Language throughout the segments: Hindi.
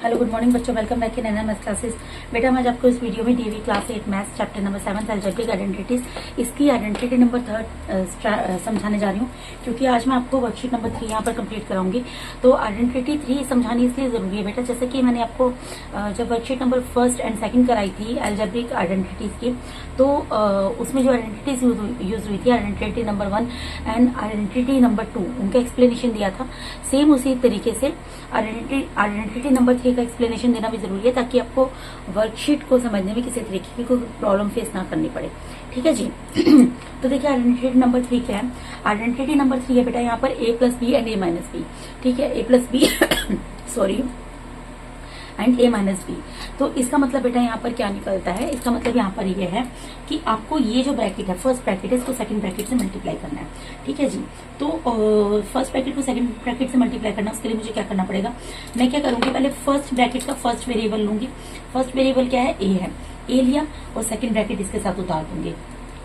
हेलो गुड मॉर्निंग बच्चों, welcome back in Naina math classes. बेटा मैं आज आपको इस वीडियो में DV class 8 maths chapter number 7 algebraic identities इसकी आइडेंटिटी नंबर 3 समझाने जा रही हूँ, क्योंकि आज मैं आपको वर्कशीट नंबर 3 यहाँ पर कंप्लीट कराऊंगी। तो आइडेंटिटी 3 समझानी इसलिए जरूरी है बेटा, जैसे कि मैंने आपको जब वर्कशीट नंबर 1 एंड 2 कराई थी अलजेब्रिक आइडेंटिटीज की, तो उसमें जो आइडेंटिटीज यूज हुई थी, identity number 1 and identity number 2, उनका एक्सप्लेनेशन दिया था। सेम उसी तरीके से आइडेंटिटी नंबर 3 का एक्सप्लेनेशन देना भी जरूरी है, ताकि आपको वर्कशीट को समझने में किसी तरीके की कोई प्रॉब्लम फेस ना करनी पड़े। ठीक है जी। तो देखिए आइडेंटिटी नंबर 3 क्या है। आइडेंटिटी नंबर 3 है बेटा यहाँ पर a plus B and a minus B. ठीक है, a plus B sorry and a minus B. तो इसका मतलब बेटा यहाँ पर क्या निकलता है, इसका मतलब यहाँ पर ये है कि आपको ये जो ब्रैकेट है, फर्स्ट ब्रैकेट है, इसको सेकंड ब्रैकेट से मल्टीप्लाई करना है। ठीक है जी। तो फर्स्ट ब्रैकेट को सेकंड ब्रैकेट से मल्टीप्लाई करना, उसके लिए मुझे क्या करना पड़ेगा, मैं क्या करूंगी, पहले फर्स्ट ब्रैकेट का फर्स्ट वेरिएबल लूंगी। फर्स्ट वेरिएबल क्या है, a है, a लिया और सेकंड ब्रैकेट इसके साथ उतार दूंगी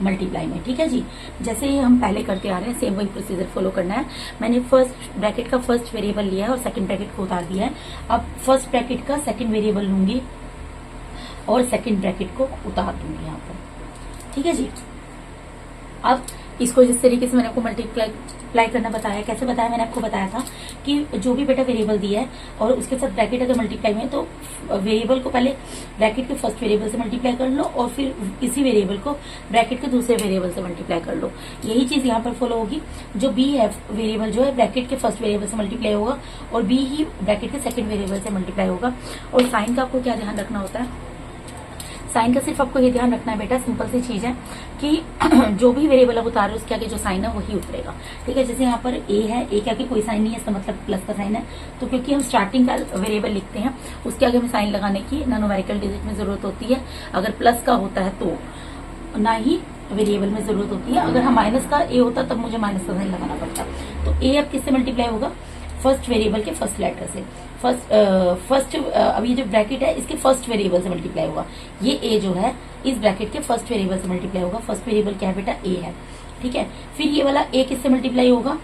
मल्टीप्लाई में। ठीक है जी, जैसे ही हम पहले करते आ रहे हैं सेम वही प्रोसीजर फॉलो करना है। मैंने फर्स्ट ब्रैकेट का फर्स्ट वेरिएबल लिया है और सेकंड ब्रैकेट को उतार दिया है। अब फर्स्ट ब्रैकेट का सेकंड वेरिएबल लूंगी और सेकंड ब्रैकेट को उतार दूंगी यहाँ पर। ठीक है जी। अब इसको जिस तरीके से मैंने आपको मल्टीप्लाई करना बताया, कैसे बताया, मैंने आपको बताया था कि जो भी बेटा वेरिएबल दिया है और उसके साथ ब्रैकेट अगर मल्टीप्लाई में है, तो वेरिएबल को पहले ब्रैकेट के फर्स्ट वेरिएबल से मल्टीप्लाई कर लो और फिर इसी वेरिएबल को ब्रैकेट के दूसरे वेरिएबल से मल्टीप्लाई कर लो। यही चीज यहाँ पर फॉलो होगी। जो बी है वेरिएबल जो है ब्रैकेट के फर्स्ट वेरिएबल से मल्टीप्लाई होगा और बी ही ब्रैकेट के सेकंड वेरिएबल से मल्टीप्लाई होगा। और साइन का आपको क्या ध्यान रखना होता है, साइन का सिर्फ आपको ये ध्यान रखना है बेटा, सिंपल सी चीज है कि जो भी वेरिएबल आप उतार रहे हो उसके आगे जो साइन है वही उतरेगा। ठीक है, जैसे यहाँ पर a है, a के आगे कोई साइन नहीं है, इसका मतलब प्लस का साइन है। तो क्योंकि हम स्टार्टिंग का वेरिएबल लिखते हैं, उसके आगे हमें साइन लगाने की ना न्यूमेरिकल डिजिट में जरूरत होती है। अगर प्लस का होता है तो ना ही वेरिएबल में जरूरत होती है। अगर हम माइनस का a होता तब मुझे माइनस का साइन लगाना पड़ता। तो a अब किससे मल्टीप्लाई होगा, फर्स्ट वेरिएबल के फर्स्ट लेटर से। अब ये जो ब्रैकेट है इसके फर्स्ट वेरिएबल से मल्टीप्लाई होगा। ये a जो है इस ब्रैकेट के फर्स्ट वेरिएबल से मल्टीप्लाई होगा। फर्स्ट वेरिएबल क्या है बेटा, a है। ठीक है, फिर ये वाला a किससे मल्टीप्लाई होगा,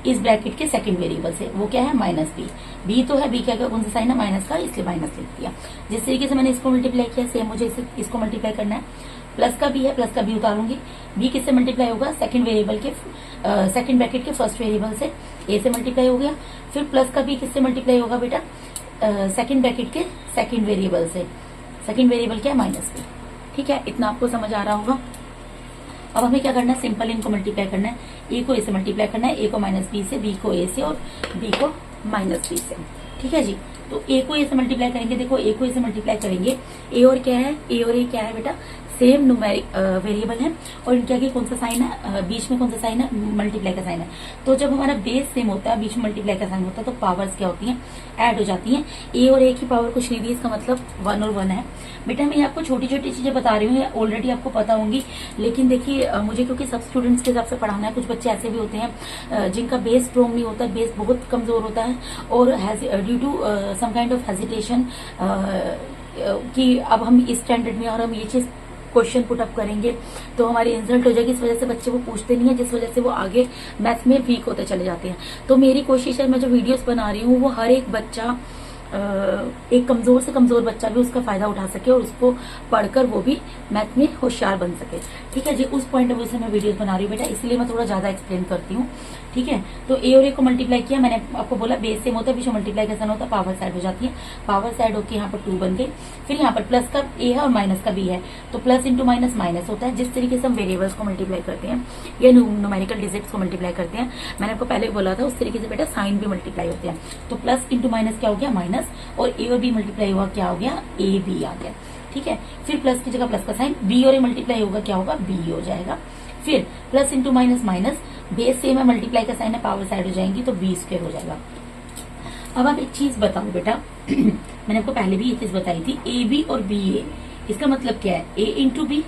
इस ब्रैकेट के सेकंड वेरिएबल से, वो क्या है माइनस बी। बी तो है, बी क्या कौन सा साइन है, माइनस का, इसलिए माइनस लिख दिया। जिस तरीके से मैंने इसको मल्टीप्लाई किया सेम मुझे इसको मल्टीप्लाई करना है। प्लस का बी है, प्लस का बी उतारूंगी। बी किससे मल्टीप्लाई होगा, सेकंड वेरिएबल के सेकंड ब्रैकेट के फर्स्ट वेरिएबल से, ए से मल्टीप्लाई हो गया। फिर प्लस का बी किससे मल्टीप्लाई होगा बेटा, सेकंड ब्रैकेट के सेकंड वेरिएबल से। सेकंड वेरिएबल क्या है, माइनस बी। ठीक है, इतना आपको समझ आ रहा होगा। अब हमें क्या करना है, सिंपल इनको मल्टीप्लाई करना है। ए को ए से मल्टीप्लाई करना है, ए को माइनस बी से, बी को ए से और बी को माइनस बी से। ठीक है जी। तो ए को ए से मल्टीप्लाई करेंगे, देखो ए को ए से मल्टीप्लाई करेंगे, ए और क्या है, ए और ए क्या है बेटा, सेम न्यूमेरिक वेरिएबल है और इनके आगे कौन सा साइन है, बीच में कौन सा साइन है, मल्टीप्लाई का साइन है। तो जब हमारा बेस सेम होता है, बीच में मल्टीप्लाई का साइन होता है, तो पावर्स क्या होती हैं, ऐड हो जाती हैं। ए और ए की पावर कुछ नहीं दी, इसका मतलब 1 और 1 है। बेटा मैं आपको छोटी छोटी चीजें बता रही हूँ, ऑलरेडी आपको पता होंगी, लेकिन देखिए मुझे क्योंकि सब स्टूडेंट्स के हिसाब से पढ़ाना है। कुछ बच्चे ऐसे भी होते हैं जिनका बेस स्ट्रॉन्ग नहीं होता, बेस बहुत कमजोर होता है और due to some kind of hesitation कि अब हम इस स्टैंडर्ड में और हम ये चीज क्वेश्चन पुट अप करेंगे तो हमारी इंसल्ट हो जाएगी। इस वजह से बच्चे वो पूछते नहीं है, जिस वजह से वो आगे मैथ्स में वीक होते चले जाते हैं। तो मेरी कोशिश है, मैं जो वीडियोस बना रही हूँ वो हर एक बच्चा, एक कमजोर से कमजोर बच्चा भी उसका फायदा उठा सके और उसको पढ़कर वो भी मैथ में होशियार बन सके। ठीक है जी, उस पॉइंट ऑफ व्यू से मैं वीडियोस बना रही हूँ बेटा, इसलिए मैं थोड़ा ज्यादा एक्सप्लेन करती हूँ। ठीक है, तो ए और ए को मल्टीप्लाई किया, मैंने आपको बोला बेस सेम होता है, बीच में मल्टीप्लाई कैसा होता है, पावर साइड हो जाती है। पावर साइड होकर यहाँ पर 2 बन गई। फिर यहाँ पर प्लस का ए है और माइनस का बी है, तो प्लस इंटू माइनस माइनस होता है। जिस तरीके से हम वेरिएबल्स को मल्टीप्लाई करते हैं या न्यूमेरिकल डिजिट्स को मल्टीप्लाई करते हैं, मैंने आपको पहले बोला था, उस तरीके से बेटा साइन भी मल्टीप्लाई होते हैं। तो प्लस इंटू माइनस क्या हो गया, माइनस, और ए और बी मल्टीप्लाई हुआ क्या हो गया, ए बी आ गया। ठीक है, फिर प्लस की जगह प्लस का साइन, बी और ए मल्टीप्लाई होगा क्या होगा, बी हो जाएगा। फिर plus into minus minus, base same है, मल्टीप्लाई का साइन है, पावर साइड हो जाएंगी तो बी स्क्वायर हो जाएगा। अब आप एक चीज बताओ बेटा मैंने आपको पहले भी ये चीज बताई थी, ए बी और बी ए, इसका मतलब क्या है, ए इंटू बी,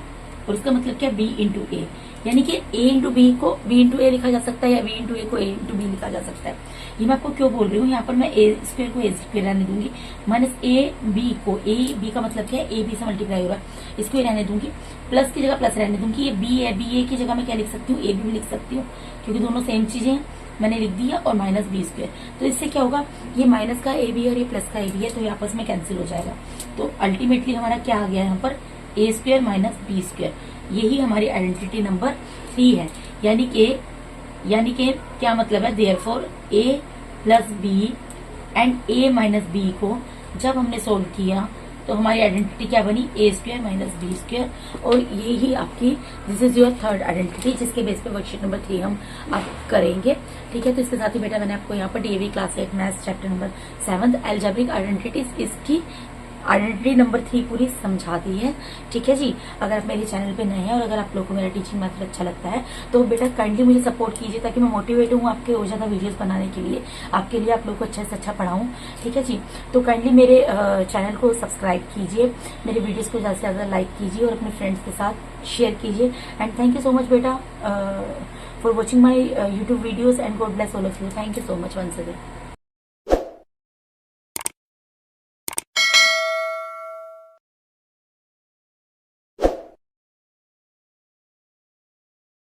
और इसका मतलब क्या है, बी इंटू ए। यानी कि ए इंटू बी को बी इंटू ए लिखा जा सकता है या बी इंटू ए को ए इंटू बी लिखा जा सकता है। ये मैं आपको क्यों बोल रही हूँ, यहाँ पर मैं ए स्क्वायर को ए स्क्वायर रहने दूंगी, माइनस ए बी को, ए बी का मतलब क्या है, ए बी से मल्टीप्लाई हो रहा है, इसको रहने दूंगी। प्लस की जगह प्लस रहने दूंगी, ये बी है, बी ए की जगह मैं क्या लिख सकती हूँ, ए बी लिख सकती हूँ, क्योंकि दोनों सेम चीजें हैं। मैंने लिख दिया और माइनस बी स्क्वायर। तो इससे क्या होगा, ये माइनस का ए बी और ये प्लस का ए बी है, तो ये आपस में कैंसिल हो जाएगा। तो अल्टीमेटली हमारा क्या आ गया यहाँ पर, ए स्क्वायर माइनस बी स्क्वायर। यही हमारी आइडेंटिटी नंबर 3 है। यानी कि क्या मतलब है, therefore A plus B and A minus B को जब हमने सोल्व किया तो हमारी आइडेंटिटी क्या बनी, ए स्क्वायर माइनस बी स्क्वायर। और यही आपकी this is your third identity, जिसके बेस पे वर्कशीट नंबर 3 हम अब करेंगे। ठीक है, तो इसके साथ ही बेटा मैंने आपको यहाँ पर DAV class 8 maths chapter number 7 algebraic identities इसकी आइडेंटिटी नंबर 3 पूरी समझा दी है। ठीक है जी, अगर आप मेरे चैनल पे नए हैं और अगर आप लोगों को मेरा टीचिंग मेथड अच्छा लगता है तो बेटा काइंडली मुझे सपोर्ट कीजिए, ताकि मैं मोटिवेट हूँ आपके और ज्यादा वीडियोस बनाने के लिए, आपके लिए, आप लोग को अच्छे से अच्छा पढ़ाऊँ। ठीक है जी, तो काइंडली मेरे चैनल को सब्सक्राइब कीजिए, मेरे वीडियोज को ज्यादा से ज्यादा लाइक कीजिए और अपने फ्रेंड्स के साथ शेयर कीजिए। And thank you so much बेटा for watching my YouTube videos and God bless all of you. Thank you so much once again.